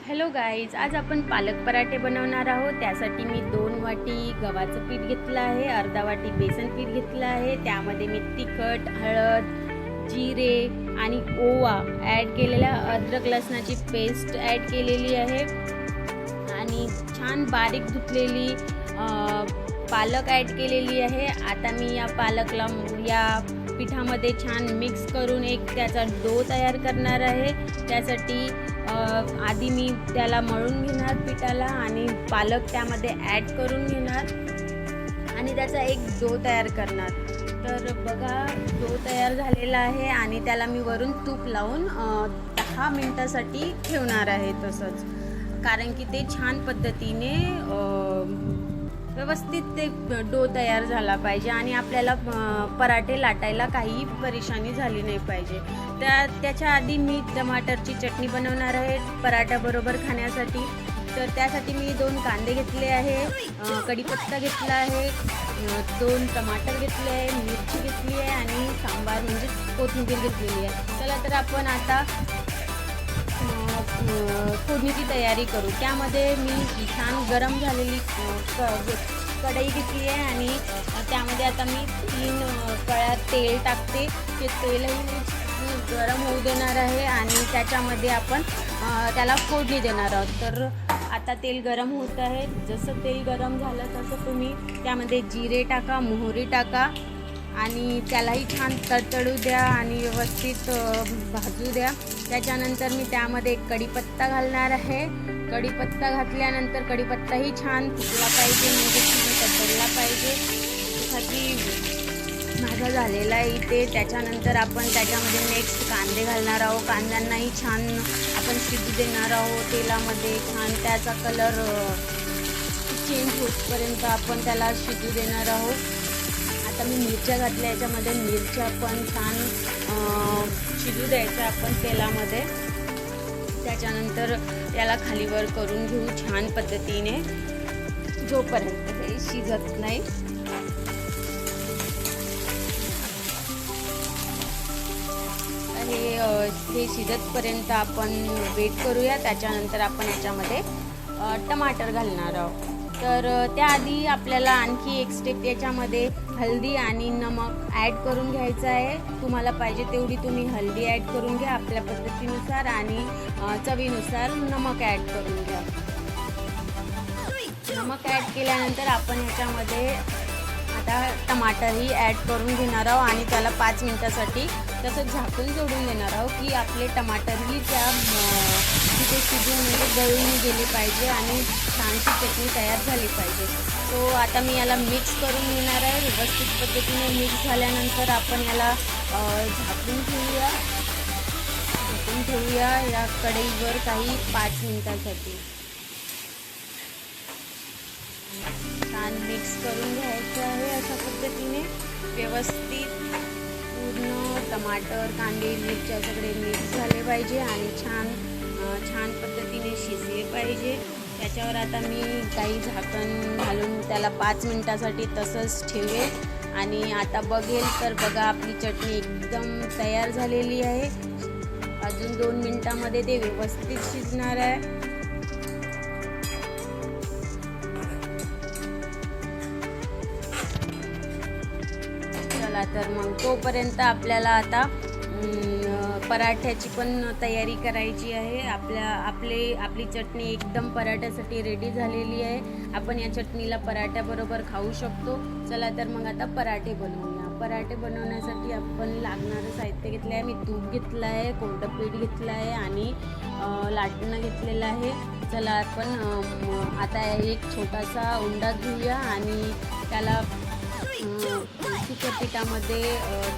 Hello guys, आज आपण पालक पराठे बनवणार आहोत। त्यासाठी मी 2 वाटी गव्हाचं पीठ घेतलं आहे, अर्धा वाटी बेसन पीठ घेतलं आहे। त्यामध्ये मी तिखट, हळद, जिरे आणि ओवा ॲड केलेला, अद्रक लसणाची पेस्ट ॲड केलेली आहे आणि छान बारीक धुतलेली पालक ॲड केलेली आहे। आता मी या पालकला या पिठामध्ये छान मिक्स करून एक त्याचा डो तयार करणार आहे। त्यासाठी आधी मी त्याला मळून घेणार पिठाला आणि पालक त्यामध्ये ॲड करून घेणार आणि त्याचा एक डो तयार करणार। तर बघा, डो तयार झालेला आहे आणि त्याला मी वरून तूप लावून 10 मिनिटासाठी ठेवणार आहे तसंच, कारण की ते छान पद्धतीने व्यवस्थित ते डो तयार झाला पाहिजे आणि आपल्याला पराठे लाटायला काही परेशानी झाली नाही पाहिजे। त्याच्या आधी मी टमाटरची चटणी बनवणार आहे पराठ्याबरोबर खाण्यासाठी। तर त्यासाठी मी 2 कांदे घेतले आहे, कढीपत्ता घेतला आहे, 2 टमाटर घेतले आहे, मिरची घेतली आहे आणि सांबार म्हणजे कोथिंबीर घेतलेली आहे। चला तर आपण आता फोडणीची तयारी करू। त्यामध्ये मी छान गरम झालेली कढई घेतली आहे आणि त्यामध्ये आता मी 3 कळ्या तेल टाकते। ते तेलही गरम होऊ देणार आहे आणि त्याच्यामध्ये आपण त्याला फोडणी देणार आहोत। तर आता तेल गरम होत आहे। जसं तेल गरम झालं तसं तुम्ही त्यामध्ये जिरे टाका, मोहरी टाका आणि त्यालाही छान तडतडू द्या आणि व्यवस्थित भाजू द्या। त्याच्यानंतर मी त्यामध्ये कढीपत्ता घालणार आहे। कढीपत्ता घातल्यानंतर कढीपत्ताही छान फुटला पाहिजे, म्हणजे छान तडतडला पाहिजे। त्यासाठी माझा झालेला आहे इथे। त्याच्यानंतर आपण त्याच्यामध्ये नेक्स्ट कांदे घालणार आहोत। कांद्यांनाही छान आपण शिजू देणार आहोत तेलामध्ये। छान त्याचा कलर चेंज होतपर्यंत आपण त्याला शिजू देणार आहोत। आता मी मिरच्या घातल्या, याच्यामध्ये मिरच्या पण छान शिजू द्यायच्या आपण तेलामध्ये। त्याच्यानंतर याला खालीवर करून घेऊ छान पद्धतीने, जोपर्यंत हे शिजत नाही। हे शिजतपर्यंत आपण वेट करूया। त्याच्यानंतर आपण याच्यामध्ये टमाटर घालणार आहोत। तर त्याआधी आपल्याला आणखी एक स्टेप याच्यामध्ये हळदी आणि नमक ॲड करून घ्यायचं आहे। तुम्हाला पाहिजे तेवढी तुम्ही हळदी ॲड करून घ्या आपल्या पद्धतीनुसार आणि चवीनुसार नमक ॲड करून घ्या। नमक ॲड केल्यानंतर आपण ह्याच्यामध्ये आता टमाटरही ॲड करून घेणार आहोत आणि त्याला 5 मिनिटासाठी तसंच झाकून जोडून देणार आहोत की आपले टमाटरही त्या तिथे शिजून म्हणजे गळून गेले पाहिजे आणि छानशी चटणी तयार झाली पाहिजे। तो आता मी याला मिक्स करून घेणार आहे। व्यवस्थित पद्धतीने मिक्स झाल्यानंतर आपण याला झाकून ठेवूया या कढईवर काही 5 मिनिटांसाठी। छान मिक्स करून घ्यायचं आहे अशा पद्धतीने व्यवस्थित। पूर्ण टमाटर, कांदे, मिरच्या सगळे मिक्स झाले पाहिजे आणि छान पद्धतीने शिजले पाहिजे। त्याच्यावर आता मी काही झाकण घालून त्याला 5 मिनिटासाठी तसंच ठेवेल आणि आता बघेल तर बघा, आपली चटणी एकदम तयार झालेली आहे। अजून 2 मिनिटामध्ये ते व्यवस्थित शिजणार आहे। चला तर मग तोपर्यंत आपल्याला आता पराठ्याची पण तयारी करायची आहे। आपली चटणी एकदम पराठ्यासाठी रेडी झालेली आहे। आपण या चटणीला पराठ्याबरोबर खाऊ शकतो। चला तर मग आता पराठे बनवूया। पराठे बनवण्यासाठी आपण लागणारं साहित्य घेतलं आहे। मी तूप घेतलं आहे, कोरडं पीठ घेतलं आहे आणि लाटणं घेतलेलं आहे। चला आपण आता एक छोटासा उंडा घेऊया आणि त्याला सुक्या पिठामध्ये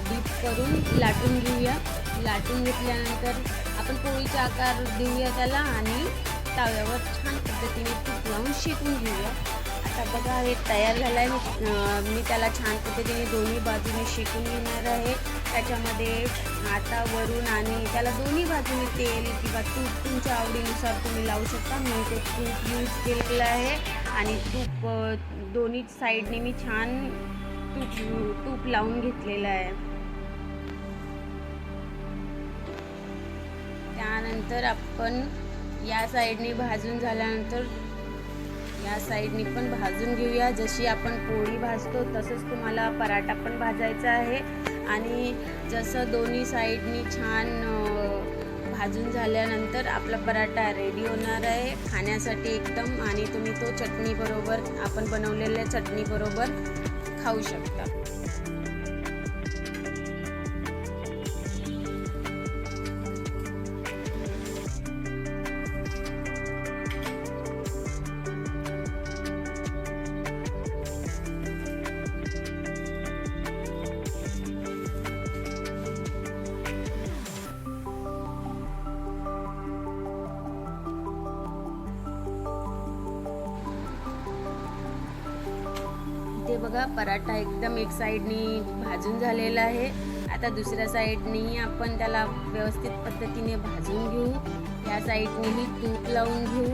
डीप करून लाटून घेऊया। लाटून घेतल्यानंतर आपण पोळीचा आकार देऊया त्याला आणि तव्यावर छान पद्धतीने तूप लावून शेकून घेऊया। आता बघा, हे तयार झालं आहे। मी त्याला छान पद्धतीने दोन्ही बाजूने शेकून घेणार आहे। त्याच्यामध्ये आता वरून आणि त्याला दोन्ही बाजूने तेल किंवा तूप तुमच्या आवडीनुसार तुम्ही लावू शकता। मी ते तूप यूज केलेलं आहे आणि तूप दोन्ही साईडने मी छान तूप लावून घेतलेलं आहे। त्यानंतर आपण या साईडनी भाजून झाल्यानंतर या साईडनी पण भाजून घेऊया. जशी आपण पोळी भाजतो तसंच तुम्हाला पराठा पण भाजायचा आहे. आणि जसं दोन्ही साईडनी छान भाजून झाल्यानंतर आपला पराठा रेडी होणार आहे खाण्यासाठी एकदम. आणि तुम्ही तो चटणी बरोबर, आपण बनवलेल्या चटणी बरोबर खाऊ शकता. इथे बघा पराठा एकदम एक साईडनी भाजून झालेला आहे. आता दुसऱ्या साईडनी आपण त्याला व्यवस्थित पद्धतीने भाजून घेऊ. या साईडनीही तूप लावून घेऊ.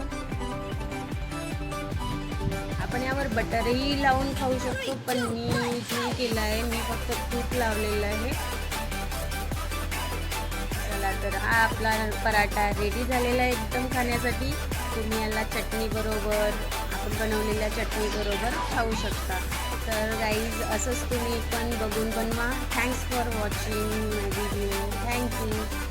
आपण यावर बटरही लावून खाऊ शकतो, पण मी नाही केलं आहे, मी फक्त तूप लावलेलं आहे. चला तर हा आपला पराठा रेडी झालेला आहे एकदम खाण्यासाठी. तुम्ही याला चटणी बरोबर, आपण बनवलेल्या चटणी बरोबर खाऊ शकता. तर गाईज असंच तुम्ही पण बघून बनवा. Thanks for watching my video. Thank you.